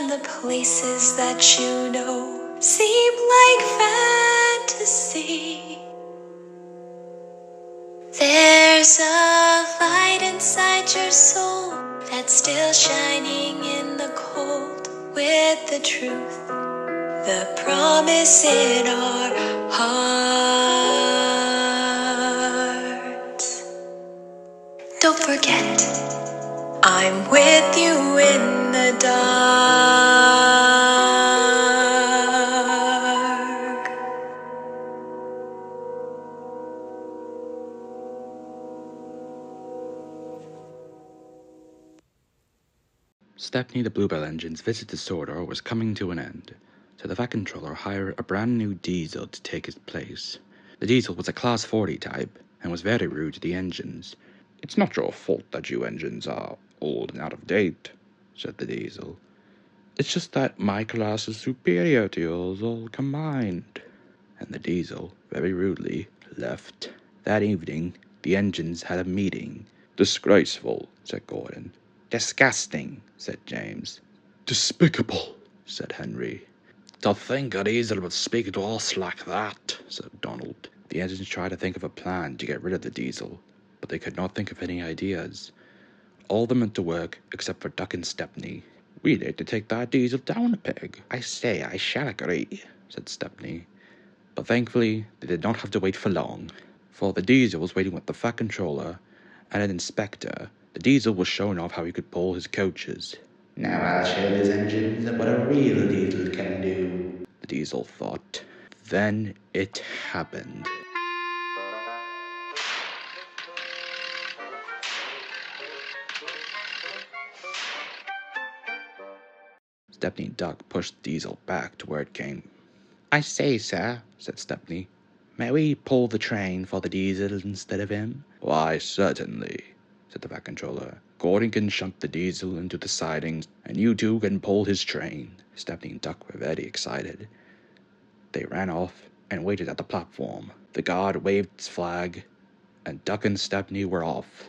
and the places that you know seem like fantasy. There's a light inside your soul that's still shining in the cold, with the truth, the promise in our hearts. Don't forget, I'm with you in the dark. Stepney the Bluebell engine's visit to Sordor was coming to an end, so the Vat Controller hired a brand new diesel to take his place. The diesel was a Class 40 type, and was very rude to the engines. "It's not your fault that you engines are old and out of date," said the diesel. "It's just that my class is superior to yours all combined." And the diesel, very rudely, left. That evening, the engines had a meeting. "Disgraceful," said Gordon. "Disgusting," said James. "Despicable," said Henry. "To think a diesel would speak to us like that," said Donald. The engines tried to think of a plan to get rid of the diesel, but they could not think of any ideas. All of them went to work except for Duck and Stepney. "We need to take that diesel down a peg." "I say, I shall agree," said Stepney. But thankfully, they did not have to wait for long, for the diesel was waiting with the Fat Controller and an inspector. The diesel was showing off how he could pull his coaches. "Now I'll show these engines what a real diesel can do," the diesel thought. Then it happened. Stepney and Duck pushed the diesel back to where it came. "I say, sir," said Stepney, "may we pull the train for the diesel instead of him?" "Why, certainly," said the Vat Controller. "Gordon can shunt the diesel into the sidings, and you two can pull his train." Stepney and Duck were very excited. They ran off and waited at the platform. The guard waved his flag, and Duck and Stepney were off.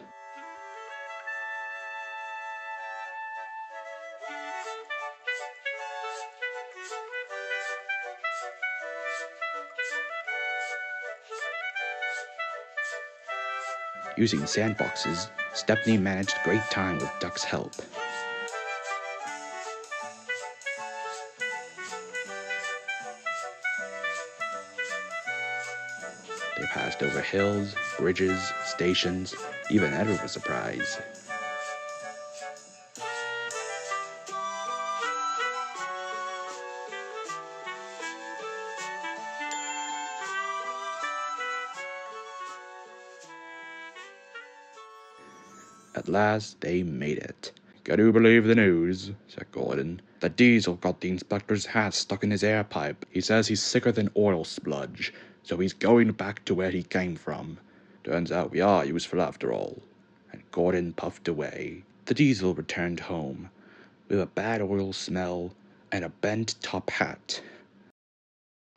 Using sandboxes, Stepney managed a great time with Duck's help. They passed over hills, bridges, stations. Even Edward was surprised. At last, they made it. "Can you believe the news?" said Gordon. "The diesel got the inspector's hat stuck in his air pipe. He says he's sicker than oil spludge, so he's going back to where he came from. Turns out we are useful after all." And Gordon puffed away. The diesel returned home with a bad oil smell and a bent top hat.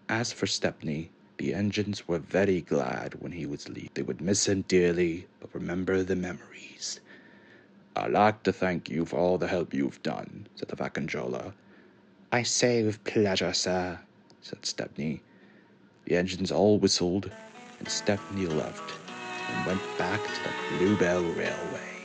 As for Stepney, the engines were very glad when he was leaving. They would miss him dearly, but remember the memories. "I'd like to thank you for all the help you've done," said the Vat Controller. "I say with pleasure, sir," said Stepney. The engines all whistled, and Stepney left and went back to the Bluebell Railway.